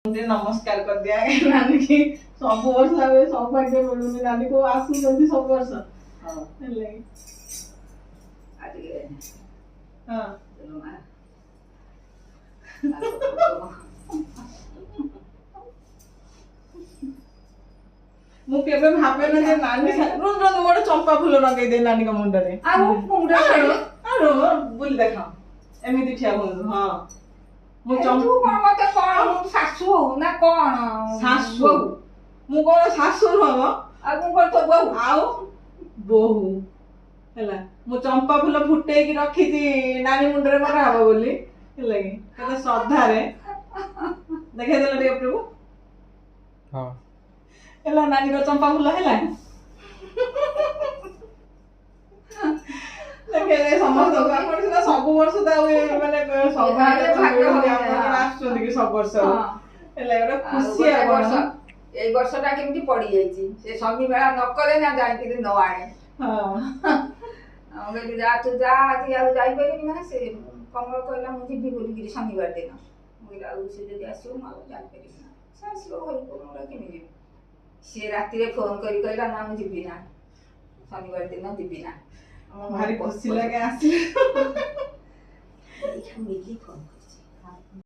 मुझे नमस्कार कर दिया नानी की सब वर्ष आवे सौभाग्य मिलुनी नानी को आसु जल्दी सब वर्ष हां हेले आज के हां चलो मां मु केबे भाबे न जे नानी रुन रुन मोर चंपा फूल लगे दे नानी का मुंड रे आ मुंड रे आरो बुल देखा एमिति ठिया बोल हां मु तू चंपा कोन मते कोन सासु ना कोन सासु मु कोन सासु हो आ कोन तो बहु आउ बोहू हैला मु चंपा फूल फुटे की रखी थी नानी मुंड रे मरा हबो बोली हैला की कते श्रद्धा रे देखे देला रे प्रभु हां हैला नानी को चंपा फूल हैला देखे रे समस्त आपण सिना सब वर्ष ता माने सौभाग्य भाग्य आपण आछन कि सब वर्ष हैला एटा खुशी ए वर्ष आपण ए वर्षटा केमती पड़ी जाईची से शनि बेला न करे ना जाई कि न आणे हां हम कहली जा तू जा आदि आ जाई परिबी ना से कमल कहला मु जिबी बोली कि शनिवार दिन मुइला से जदी आसो म जाई परिबी ना सासो होई कोनरा कि नि से राती रे फोन करी कहला ना मु जिबी ना शनिवार दिन जिबी ना भारी खुशी लगे आसी मिली फोन